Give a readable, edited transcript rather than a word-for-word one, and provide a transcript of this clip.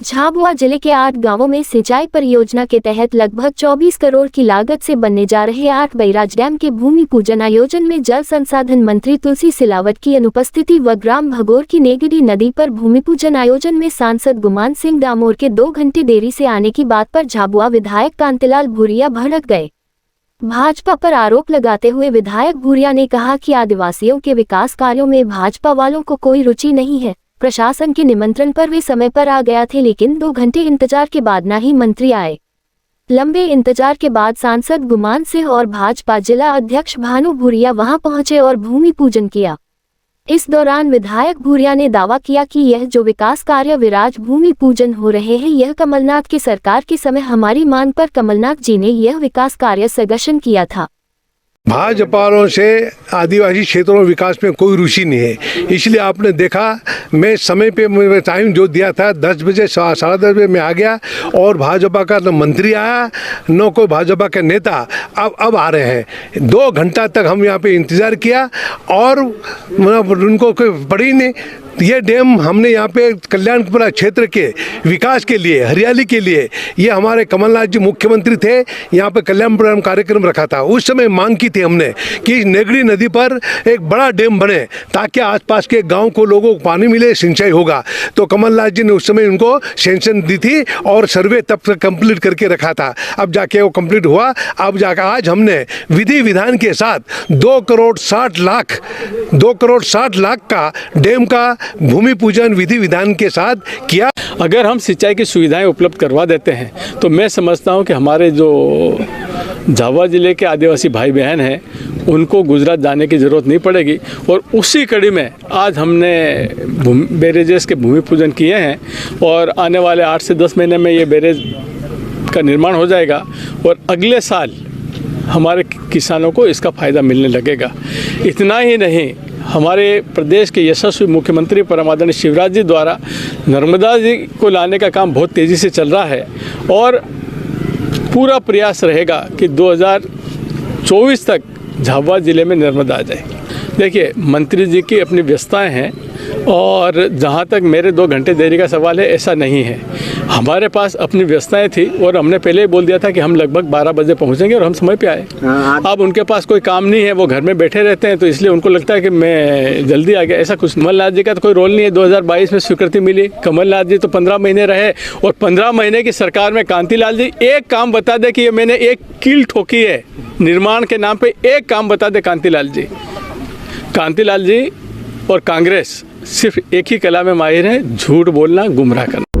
झाबुआ जिले के 8 गांवों में सिंचाई परियोजना के तहत लगभग 24 करोड़ की लागत से बनने जा रहे 8 बैराज डैम के भूमि पूजन आयोजन में जल संसाधन मंत्री तुलसी सिलावट की अनुपस्थिति व ग्राम भगोर की नेगड़ी नदी पर भूमि पूजन आयोजन में सांसद गुमान सिंह डामोर के 2 घंटे देरी से आने की बात पर झाबुआ विधायक कांतिलाल भूरिया भड़क गए। भाजपा पर आरोप लगाते हुए विधायक भूरिया ने कहा कि आदिवासियों के विकास कार्यों में भाजपा वालों को कोई रुचि नहीं है। प्रशासन के निमंत्रण पर वे समय पर आ गया थे, लेकिन 2 घंटे इंतजार के बाद ना ही मंत्री आए। लंबे इंतजार के बाद सांसद गुमान सिंह और भाजपा जिला अध्यक्ष भानु भूरिया वहां पहुंचे और भूमि पूजन किया। इस दौरान विधायक भूरिया ने दावा किया कि यह जो विकास कार्य विराज भूमि पूजन हो रहे हैं, यह कमलनाथ की सरकार के समय हमारी मांग पर कमलनाथ जी ने यह विकास कार्य सघन किया था। भाजपा वालों से आदिवासी क्षेत्रों में विकास में कोई रुचि नहीं है, इसलिए आपने देखा मैं समय पे टाइम जो दिया था 10 बजे 10:30 बजे मैं आ गया और भाजपा का न मंत्री आया न कोई भाजपा के नेता अब आ रहे हैं। 2 घंटा तक हम यहाँ पे इंतज़ार किया और उनको कोई पड़ी नहीं। ये डैम हमने यहाँ पे कल्याणपुरा क्षेत्र के विकास के लिए, हरियाली के लिए, ये हमारे कमलनाथ जी मुख्यमंत्री थे, यहाँ पे कल्याणपुरा कार्यक्रम रखा था। उस समय मांग की थी हमने कि नेगड़ी नदी पर एक बड़ा डैम बने ताकि आसपास के गांव को लोगों को पानी मिले, सिंचाई होगा। तो कमलनाथ जी ने उस समय उनको सेंक्शन दी थी और सर्वे तब तक कंप्लीट करके रखा था। अब जाके वो कंप्लीट हुआ। अब जाकर आज हमने विधि विधान के साथ 2 करोड़ 60 लाख का डैम का भूमि पूजन विधि विधान के साथ किया। अगर हम सिंचाई की सुविधाएं उपलब्ध करवा देते हैं तो मैं समझता हूं कि हमारे जो झाबुआ ज़िले के आदिवासी भाई बहन हैं उनको गुजरात जाने की ज़रूरत नहीं पड़ेगी। और उसी कड़ी में आज हमने बैरेजेस के भूमि पूजन किए हैं और आने वाले 8 से 10 महीने में ये बैरेज का निर्माण हो जाएगा और अगले साल हमारे किसानों को इसका फ़ायदा मिलने लगेगा। इतना ही नहीं, हमारे प्रदेश के यशस्वी मुख्यमंत्री परम आदरणीय शिवराज जी द्वारा नर्मदा जी को लाने का काम बहुत तेज़ी से चल रहा है और पूरा प्रयास रहेगा कि 2024 तक झाबुआ ज़िले में नर्मदा आ जाए। देखिए, मंत्री जी की अपनी व्यस्तताएं हैं और जहां तक मेरे 2 घंटे देरी का सवाल है, ऐसा नहीं है। हमारे पास अपनी व्यस्तताएं थी और हमने पहले ही बोल दिया था कि हम लगभग 12 बजे पहुंचेंगे और हम समय पे आए। अब उनके पास कोई काम नहीं है, वो घर में बैठे रहते हैं, तो इसलिए उनको लगता है कि मैं जल्दी आ गया। ऐसा कुछ कमलनाथ जी का तो कोई रोल नहीं है। 2022 में स्वीकृति मिली, कमलनाथ जी तो 15 महीने रहे और 15 महीने की सरकार में कांतिलाल जी एक काम बता दे कि ये मैंने एक कील ठोकी है निर्माण के नाम पर, एक काम बता दे कांतिलाल जी। कांतिलाल जी और कांग्रेस सिर्फ एक ही कला में माहिर है, झूठ बोलना, गुमराह करना।